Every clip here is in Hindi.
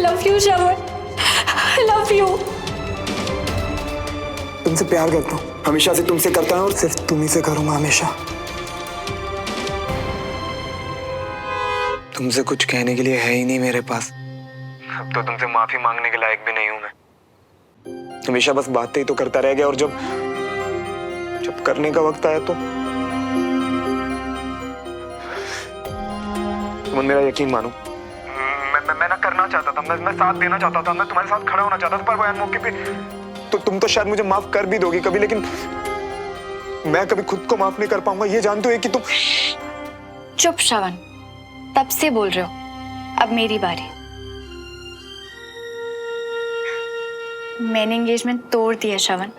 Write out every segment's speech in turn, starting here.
Love you Shravan, I love you. तुमसे प्यार करता हूँ, हमेशा से तुमसे करता हूँ और सिर्फ तुम ही से करूँगा हमेशा। तुमसे कुछ कहने के लिए है ही नहीं मेरे पास। अब तो तुमसे माफी मांगने के लायक भी नहीं हूं मैं। हमेशा बस बातें ही तो करता रह गया और जब करने का वक्त आया तो तुम मेरा यकीन मानो, मैं ना करना चाहता था, मैं साथ देना चाहता था, मैं तुम्हारे साथ खड़ा होना चाहता था, पर वो मौके पे तो तुम तो शायद मुझे माफ कर भी दोगी कभी, लेकिन मैं कभी खुद को माफ नहीं कर पाऊंगा। ये जानते हो कि तुम। चुप श्रवण, तब से बोल रहे हो, अब मेरी बारी। मैंने एंगेजमेंट तोड़ दिया श्रवण।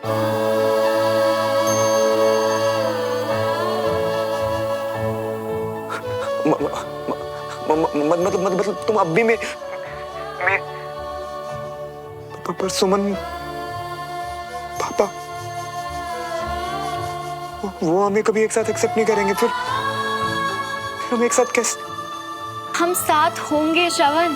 मतलब तुम अब भी मैं पर सुमन पापा वो हमें कभी एक साथ एक्सेप्ट नहीं करेंगे, फिर हम एक साथ कैसे? हम साथ होंगे श्रवण।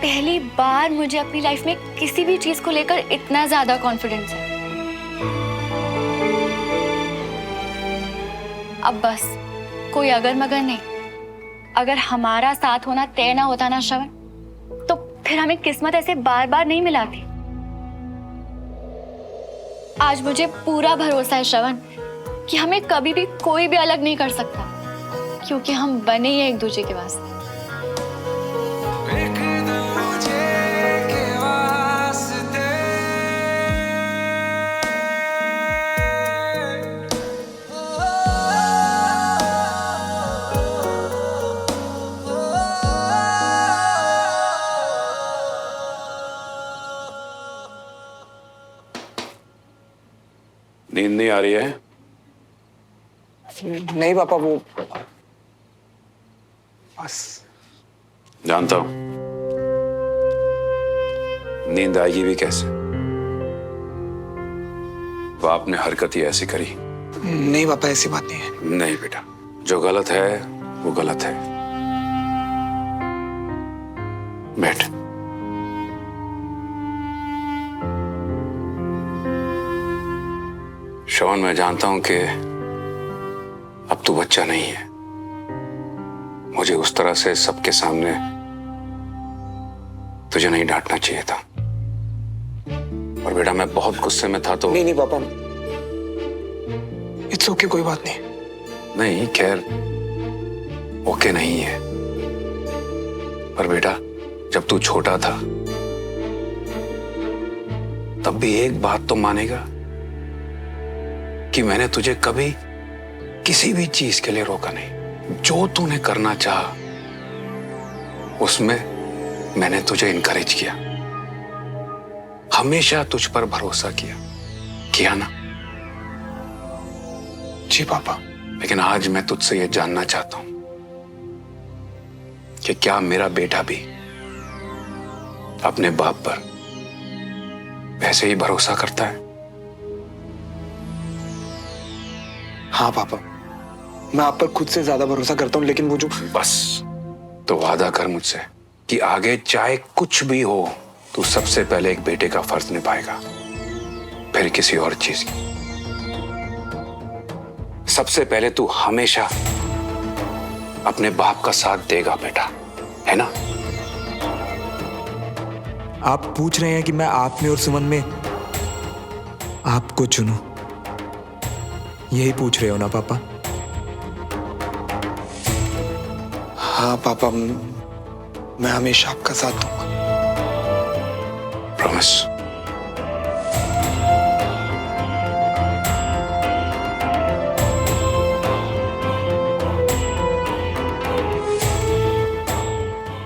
पहली बार मुझे अपनी लाइफ में किसी भी चीज को लेकर इतना ज्यादा कॉन्फिडेंस है। अब बस कोई अगर मगर नहीं। अगर हमारा साथ होना तय ना होता ना श्रवण, तो फिर हमें किस्मत ऐसे बार बार नहीं मिलाती। आज मुझे पूरा भरोसा है श्रवण कि हमें कभी भी कोई भी अलग नहीं कर सकता, क्योंकि हम बने ही हैं एक दूसरे के वास्ते। नींद नहीं आ रही है? नहीं पापा, वो बस। जानता हूं, नींद आएगी भी कैसे। वो आपने हरकत ही ऐसी करी। नहीं पापा, ऐसी बात नहीं है। नहीं बेटा, जो गलत है वो गलत है। बैठ। श्रवण, मैं जानता हूं कि अब तू बच्चा नहीं है। मुझे उस तरह से सबके सामने तुझे नहीं डांटना चाहिए था। और बेटा, मैं बहुत गुस्से में था तो। नहीं पापा, इट्स ओके, कोई बात नहीं। नहीं, खैर ओके नहीं है, पर बेटा जब तू छोटा था तब भी एक बात तो मानेगा कि मैंने तुझे कभी किसी भी चीज के लिए रोका नहीं। जो तूने करना चाहा उसमें मैंने तुझे इनकरेज किया, हमेशा तुझ पर भरोसा किया ना? जी पापा। लेकिन आज मैं तुझसे यह जानना चाहता हूं कि क्या मेरा बेटा भी अपने बाप पर वैसे ही भरोसा करता है? हाँ पापा, मैं आप पर खुद से ज्यादा भरोसा करता हूँ, लेकिन वो जो। बस, तो वादा कर मुझसे कि आगे चाहे कुछ भी हो, तू सबसे पहले एक बेटे का फर्ज निभाएगा, फिर किसी और चीज की। सबसे पहले तू हमेशा अपने बाप का साथ देगा बेटा, है ना? आप पूछ रहे हैं कि मैं आप में और सुमन में आपको चुनूं, यही पूछ रहे हो ना पापा? हाँ पापा, मैं हमेशा आपका साथ दूंगा। प्रॉमिस?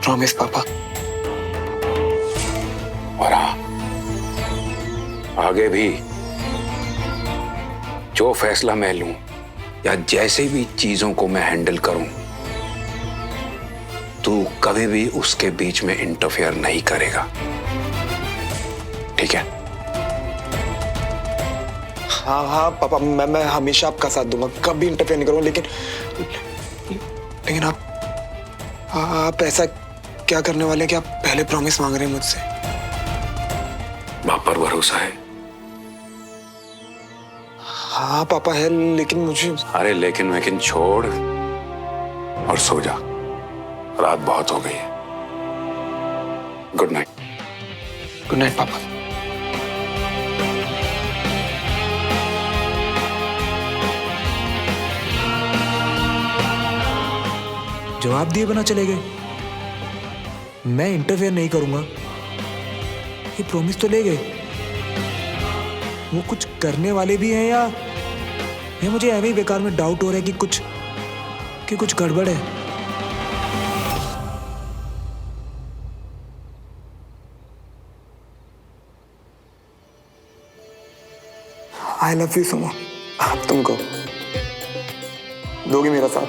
प्रॉमिस पापा। और हाँ, आगे भी जो फैसला मैं लूं या जैसे भी चीजों को मैं हैंडल करूं, तू कभी भी उसके बीच में इंटरफेयर नहीं करेगा, ठीक है? हाँ हाँ पापा, मैं हमेशा आपका साथ दूंगा, कभी इंटरफेयर नहीं करूंगा, लेकिन आप ऐसा क्या करने वाले हैं कि आप पहले प्रॉमिस मांग रहे हैं मुझसे? बाप पर भरोसा है? हाँ पापा है, लेकिन मुझे... अरे लेकिन छोड़ और सो जा, रात बहुत हो गई है। Good night. गुड नाइट पापा। जवाब दिए बिना चले गए। मैं इंटरफेयर नहीं करूंगा, ये प्रॉमिस तो ले गए। वो कुछ करने वाले भी हैं या मुझे ऐਵੇਂ ही बेकार में डाउट हो रहा है कि कुछ गड़बड़ है। I love you Sumo. आप तुमको दोगी मेरा साथ?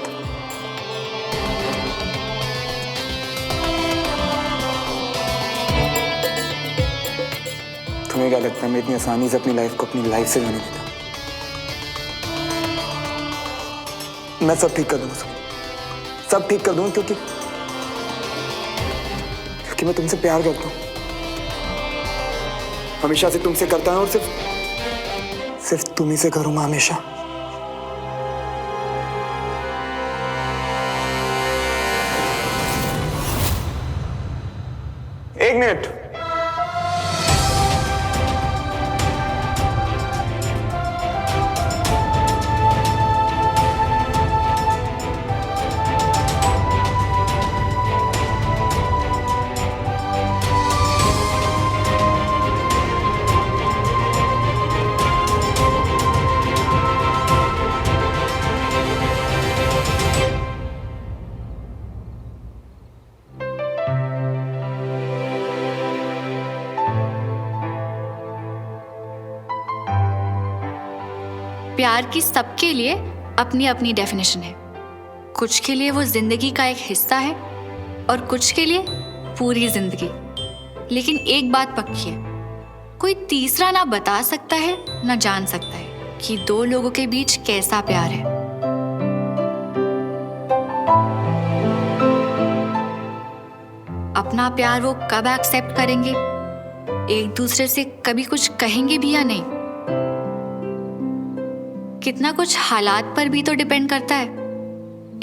तुम्हें क्या लगता है मैं इतनी आसानी से अपनी लाइफ को अपनी लाइफ से जाने देता? मैं सब ठीक कर दूंगा, सब ठीक कर दूंगा, क्योंकि मैं तुमसे प्यार करता हूं, हमेशा से तुमसे करता हूं, और सिर्फ तुम ही से करूंगा हमेशा। एक मिनट। प्यार की सबके लिए अपनी अपनी डेफिनेशन है। कुछ के लिए वो जिंदगी का एक हिस्सा है और कुछ के लिए पूरी जिंदगी। लेकिन एक बात पक्की है, कोई तीसरा ना बता सकता है ना जान सकता है कि दो लोगों के बीच कैसा प्यार है। अपना प्यार वो कब एक्सेप्ट करेंगे, एक दूसरे से कभी कुछ कहेंगे भी या नहीं, कितना कुछ हालात पर भी तो डिपेंड करता है।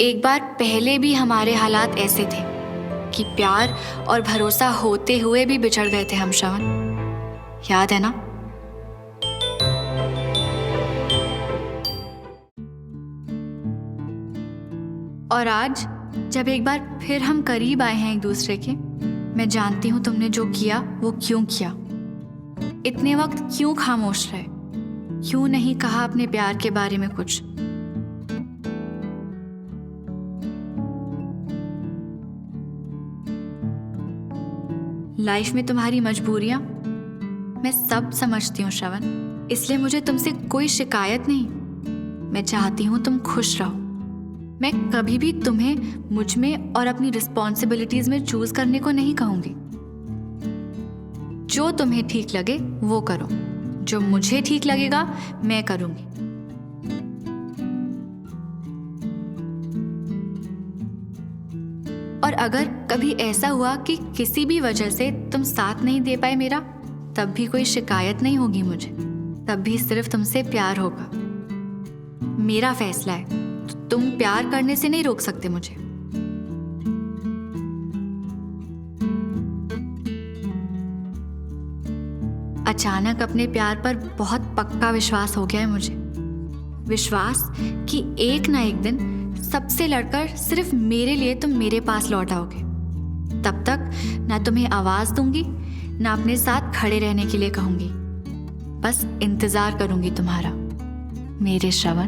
एक बार पहले भी हमारे हालात ऐसे थे कि प्यार और भरोसा होते हुए भी बिछड़ गए थे हम, श्रवण, याद है ना? और आज जब एक बार फिर हम करीब आए हैं एक दूसरे के, मैं जानती हूं तुमने जो किया वो क्यों किया, इतने वक्त क्यों खामोश रहे, क्यों नहीं कहा अपने प्यार के बारे में कुछ। लाइफ में तुम्हारी मजबूरियां मैं सब समझती हूँ श्रवण, इसलिए मुझे तुमसे कोई शिकायत नहीं। मैं चाहती हूँ तुम खुश रहो। मैं कभी भी तुम्हें मुझ में और अपनी रिस्पॉन्सिबिलिटीज में चूज करने को नहीं कहूंगी। जो तुम्हें ठीक लगे वो करो, जो मुझे ठीक लगेगा मैं करूंगी। और अगर कभी ऐसा हुआ कि किसी भी वजह से तुम साथ नहीं दे पाए मेरा, तब भी कोई शिकायत नहीं होगी मुझे, तब भी सिर्फ तुमसे प्यार होगा। मेरा फैसला है, तो तुम प्यार करने से नहीं रोक सकते मुझे। अचानक अपने प्यार पर बहुत पक्का विश्वास हो गया है मुझे। विश्वास कि एक ना एक दिन सबसे लड़कर सिर्फ मेरे लिए तुम मेरे पास लौट आओगे। तब तक ना तुम्हें आवाज दूंगी ना अपने साथ खड़े रहने के लिए कहूंगी, बस इंतजार करूंगी तुम्हारा, मेरे श्रवण।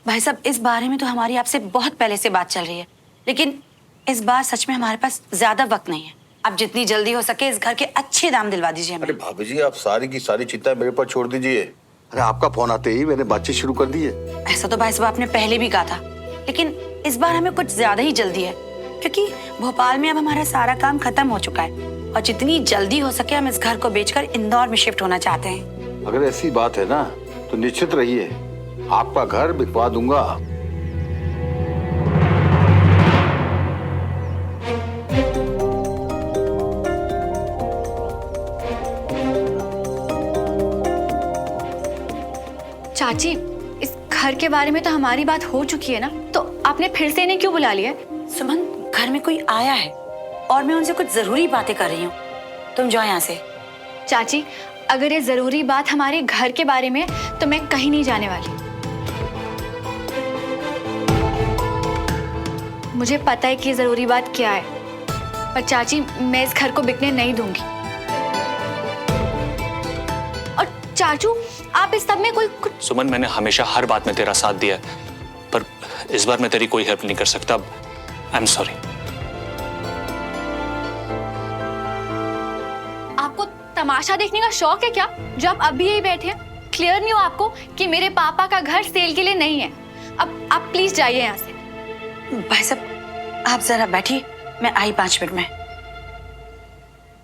भाई साहब, इस बारे में तो हमारी आपसे बहुत पहले से बात चल रही है, लेकिन इस बार सच में हमारे पास ज्यादा वक्त नहीं है। आप जितनी जल्दी हो सके इस घर के अच्छे दाम दिलवा दीजिए हमें। अरे भाभी जी, आप सारी की सारी चिंता मेरे पर छोड़ दीजिए। अरे आपका फोन आते ही मैंने बातचीत शुरू कर दी है। ऐसा तो भाई साहब आपने पहले भी कहा था, लेकिन इस बार हमें कुछ ज्यादा ही जल्दी है, क्योंकि भोपाल में अब हमारा सारा काम खत्म हो चुका है और जितनी जल्दी हो सके हम इस घर को बेचकर इंदौर में शिफ्ट होना चाहते हैं। अगर ऐसी बात है ना तो निश्चित रहिए, आपका घर बिकवा दूंगा। चाची, इस घर के बारे में तो हमारी बात हो चुकी है ना, तो आपने फिर से इन्हें क्यों बुला लिया? सुमन, घर में कोई आया है और मैं उनसे कुछ जरूरी बातें कर रही हूँ, तुम जाओ यहाँ से। चाची, अगर ये जरूरी बात हमारे घर के बारे में है तो मैं कहीं नहीं जाने वाली। मुझे पता है कि ये जरूरी बात क्या है, पर चाची मैं इस घर को बिकने नहीं दूंगी। और चाचू, आप इस सब में कोई कुछ... सुमन, मैंने हमेशा हर बात में तेरा साथ दिया है, पर इस बार मैं तेरी कोई हेल्प नहीं कर सकता। I am sorry. आपको तमाशा देखने का शौक है क्या, जो आप अभी यही बैठे हैं? क्लियर नहीं हो आपको कि मेरे पापा का घर सेल के लिए नहीं है? अब आप प्लीज जाइए यहाँ से। भाई साहब आप जरा बैठिए, मैं आई 5 मिनट में।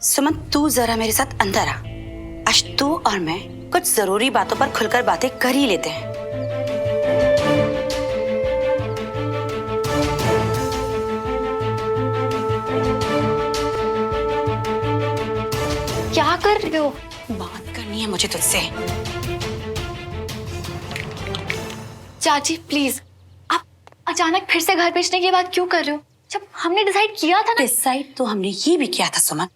सुमन, तू जरा मेरे साथ अंदर आ। आज तू और मैं कुछ जरूरी बातों पर खुलकर बातें कर ही लेते हैं। क्या कर रहे हो? बात करनी है मुझे तुझसे। चाची प्लीज, आप अचानक फिर से घर बेचने की बात क्यों कर रहे हो, जब हमने डिसाइड किया था ना? डिसाइड तो हमने ये भी किया था सुमन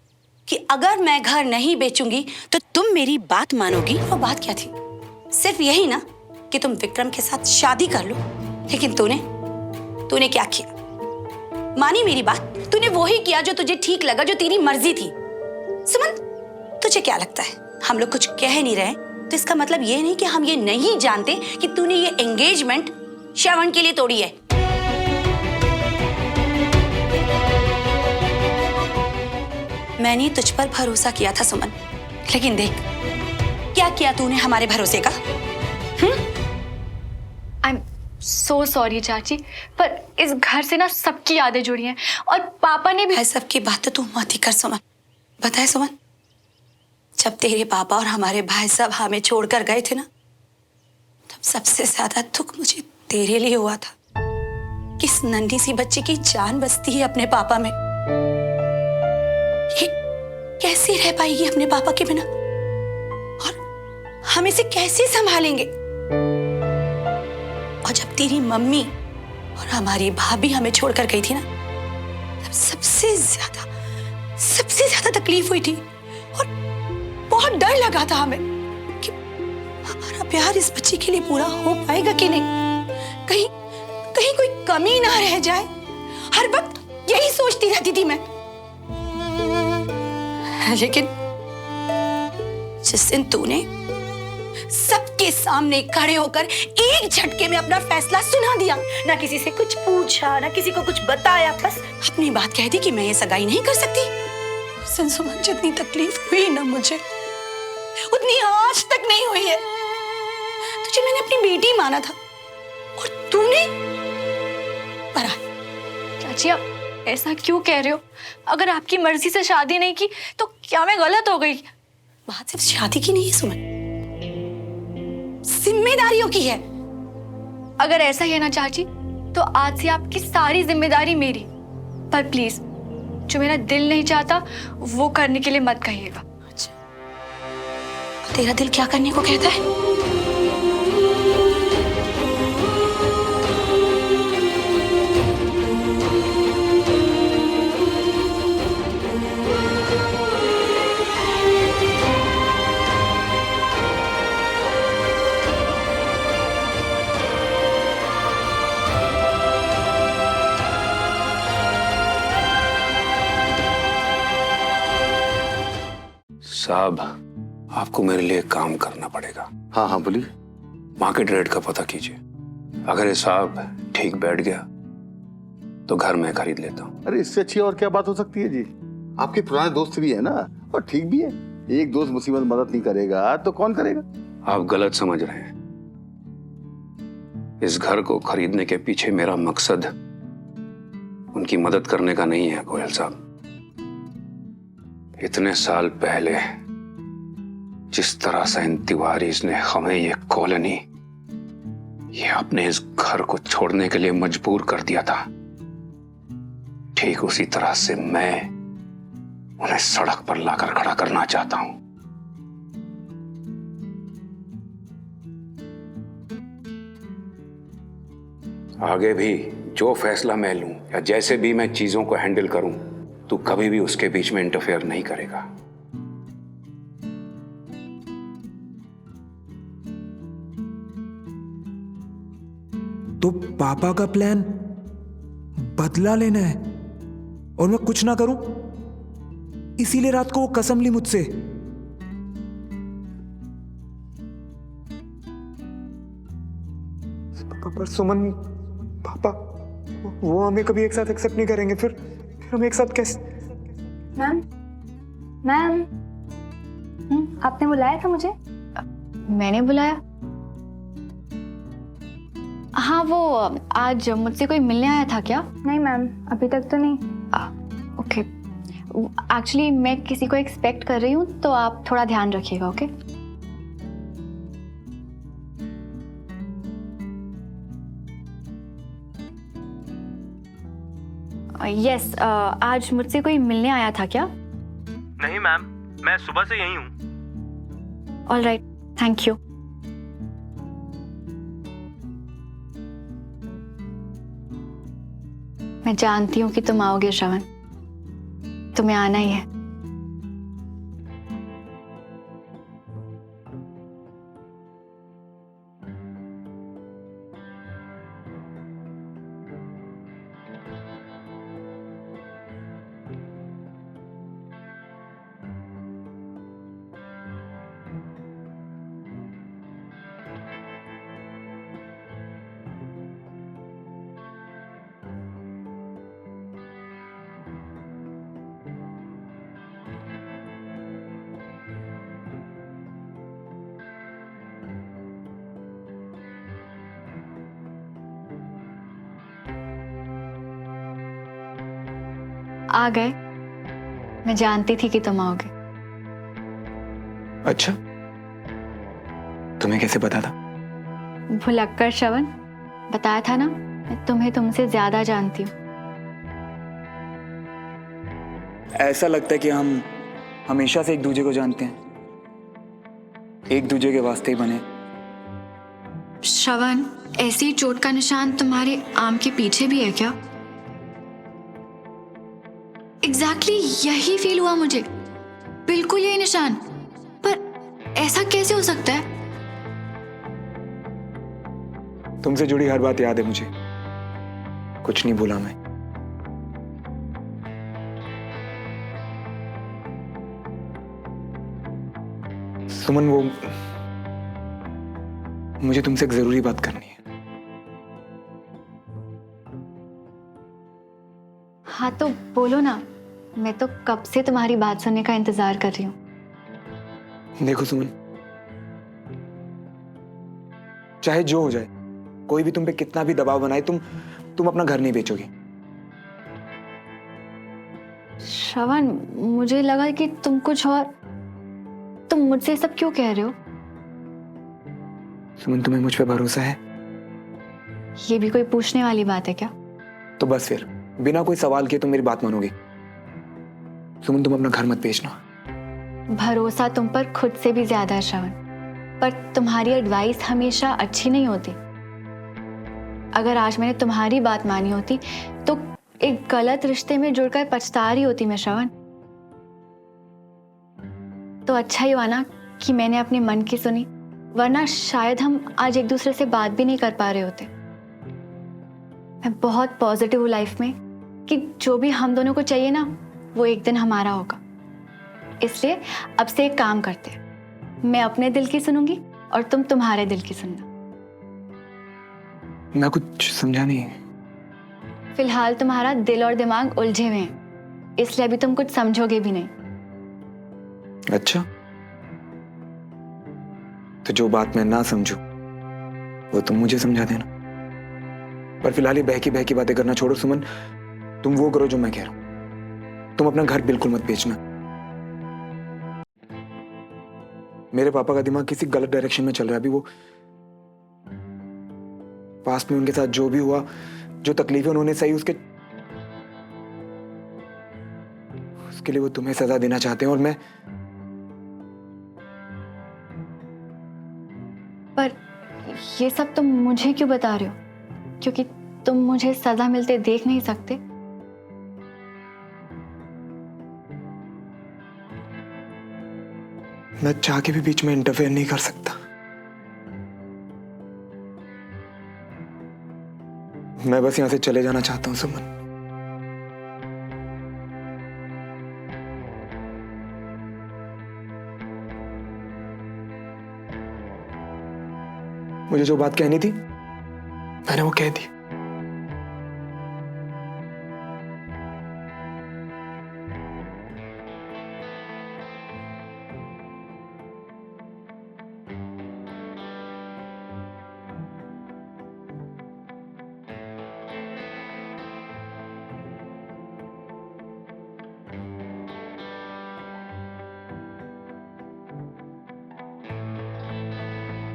कि अगर मैं घर नहीं बेचूंगी तो तुम मेरी बात मानोगी। वो बात क्या थी? सिर्फ यही ना कि तुम विक्रम के साथ शादी कर लो। लेकिन तूने क्या किया? मानी मेरी बात? तूने वो ही किया जो तुझे ठीक लगा, जो तेरी मर्जी थी। सुमन, तुझे क्या लगता है हम लोग कुछ कह नहीं रहे तो इसका मतलब ये नहीं कि हम ये नहीं जानते कि तूने ये एंगेजमेंट श्रवण के लिए तोड़ी है। मैंने तुझ पर भरोसा किया था सुमन, लेकिन देख क्या किया तूने हमारे भरोसे का। आई एम सो सॉरी चाची, पर इस घर से ना सबकी यादें जुड़ी हैं और पापा ने भी... भाई सबकी बात तो तू मत ही कर सुमन। बताए सुमन, जब तेरे पापा और हमारे भाई साहब हमें छोड़कर गए थे ना, तब सबसे ज्यादा दुख मुझे तेरे लिए हुआ था। किस नन्ही सी बच्ची की जान बसती है अपने पापा में। ये कैसे रह पाएगी अपने पापा के बिना, और हम इसे कैसे संभालेंगे? और जब तेरी मम्मी और हमारी भाभी हमें छोड़कर गई थी ना, तब सबसे ज्यादा तकलीफ हुई थी और बहुत डर लगा था हमें कि हमारा प्यार इस बच्ची के लिए पूरा हो पाएगा कि नहीं, कहीं कोई कमी ना रह जाए। हर वक्त यही सोचती रहती थी मैं। लेकिन जिस दिन तूने सबके सामने खड़े होकर एक झटके में अपना फैसला सुना दिया, ना किसी से कुछ पूछा, ना किसी को कुछ बताया, बस अपनी बात कह दी कि मैं ये सगाई नहीं कर सकती। सुमन, जितनी तकलीफ हुई ना मुझे, उतनी आज तक नहीं हुई है। तुझे मैंने अपनी बेटी माना था और तूने पराई। चाची आप ऐसा क्यों कह रहे हो? अगर आपकी मर्जी से शादी नहीं की तो क्या मैं गलत हो गई? बात सिर्फ शादी की नहीं है सुमन, जिम्मेदारियों की है। अगर ऐसा ही है ना चाची, तो आज से आपकी सारी जिम्मेदारी मेरी। पर प्लीज, जो मेरा दिल नहीं चाहता वो करने के लिए मत कहिएगा। तेरा दिल क्या करने को कहता है? साहब, आपको मेरे लिए काम करना पड़ेगा। हाँ हाँ बोलिए। मार्केट रेट का पता कीजिए। अगर ये साहब ठीक बैठ गया तो घर मैं खरीद लेता हूँ। अरे इससे अच्छी और क्या बात हो सकती है जी। आपके पुराने दोस्त भी है ना, और ठीक भी है। एक दोस्त मुसीबत मदद नहीं करेगा तो कौन करेगा। आप गलत समझ रहे हैं। इस घर को खरीदने के पीछे मेरा मकसद उनकी मदद करने का नहीं है गोयल साहब। इतने साल पहले जिस तरह से इन तिवारीज ने हमें ये कॉलोनी, ये अपने इस घर को छोड़ने के लिए मजबूर कर दिया था, ठीक उसी तरह से मैं उन्हें सड़क पर लाकर खड़ा करना चाहता हूं। आगे भी जो फैसला मैं लूं या जैसे भी मैं चीजों को हैंडल करूं, तू कभी भी उसके बीच में इंटरफेयर नहीं करेगा। तो पापा का प्लान बदला लेना है और मैं कुछ ना करूं, इसीलिए रात को वो कसम ली मुझसे। पर सुमन, पापा वो हमें कभी एक साथ एक्सेप्ट नहीं करेंगे, फिर हम एक साथ कैसे? मैम, मैम, आपने बुलाया था मुझे? मैंने बुलाया? हाँ, वो आज मुझसे कोई मिलने आया था क्या? नहीं मैम, अभी तक तो नहीं। ओके, एक्चुअली मैं किसी को एक्सपेक्ट कर रही हूँ, तो आप थोड़ा ध्यान रखिएगा। ओके? यस, आज मुझसे कोई मिलने आया था क्या? नहीं मैम, मैं सुबह से यही हूँ। All right, thank you. मैं जानती हूँ कि तुम आओगे श्रवण, तुम्हें आना ही है। आ गए, मैं जानती थी कि तुम आओगे। अच्छा, तुम्हें कैसे पता था? भुलक्कर श्रवण, बताया था ना, मैं तुम्हें तुमसे ज्यादा जानती हूँ। ऐसा लगता है कि हम हमेशा से एक दूसरे को जानते हैं, एक दूसरे के वास्ते ही बने। श्रवण, ऐसी चोट का निशान तुम्हारे आम के पीछे भी है क्या? एग्जैक्टली यही फील हुआ मुझे, बिल्कुल यही निशान। पर ऐसा कैसे हो सकता है? तुमसे जुड़ी हर बात याद है मुझे, कुछ नहीं भूला मैं। सुमन, वो मुझे तुमसे एक जरूरी बात करनी है। हाँ तो बोलो ना, मैं तो कब से तुम्हारी बात सुनने का इंतजार कर रही हूँ। देखो सुमन, चाहे जो हो जाए, कोई भी तुम पे कितना भी दबाव बनाए, तुम अपना घर नहीं बेचोगी। श्रवण, मुझे लगा कि तुम कुछ और, तुम मुझसे सब क्यों कह रहे हो? सुमन, तुम्हें मुझ पे भरोसा है? ये भी कोई पूछने वाली बात है क्या? तो बस फिर बिना कोई सवाल किए तुम मेरी बात मानोगी। सुमन, तुम अपना घर मत बेचना। भरोसा तुम पर खुद से भी ज्यादा है श्रवण, पर तुम्हारी एडवाइस हमेशा अच्छी नहीं होती। अगर आज मैंने तुम्हारी बात मानी होती तो एक गलत रिश्ते में जुड़कर पछता रही होती मैं श्रवण। तो अच्छा ही हुआ ना कि मैंने अपने मन की सुनी, वरना शायद हम आज एक दूसरे से बात भी नहीं कर पा रहे होते। मैं बहुत पॉजिटिव हूँ लाइफ में कि जो भी हम दोनों को चाहिए ना, वो एक दिन हमारा होगा। इसलिए अब से एक काम करते हैं, मैं अपने दिल की सुनूंगी और तुम तुम्हारे दिल की सुनना। मैं कुछ समझा नहीं। फिलहाल तुम्हारा दिल और दिमाग उलझे हुए हैं, इसलिए अभी तुम कुछ समझोगे भी नहीं। अच्छा, तो जो बात मैं ना समझू वो तुम मुझे समझा देना। पर फिलहाल ये बहकी बातें करना छोड़ो सुमन, तुम वो करो जो मैं कह रहा हूं। तुम अपना घर बिल्कुल मत बेचना। मेरे पापा का दिमाग किसी गलत डायरेक्शन में चल रहा है अभी। वो पास्ट में उनके साथ जो भी हुआ, जो तकलीफें उन्होंने सही, उसके लिए वो तुम्हें सजा देना चाहते हैं। और मैं पर ये सब तुम मुझे क्यों बता रहे हो? क्योंकि तुम मुझे सजा मिलते देख नहीं सकते? मैं चाह के भी बीच में इंटरफेयर नहीं कर सकता। मैं बस यहां से चले जाना चाहता हूं सुमन। मुझे जो बात कहनी थी मैंने वो कह दी।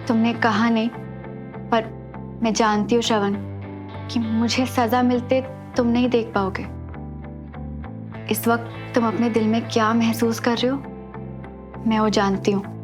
तुमने कहा नहीं, पर मैं जानती हूँ श्रवण कि मुझे सजा मिलते तुम नहीं देख पाओगे। इस वक्त तुम अपने दिल में क्या महसूस कर रहे हो मैं वो जानती हूँ।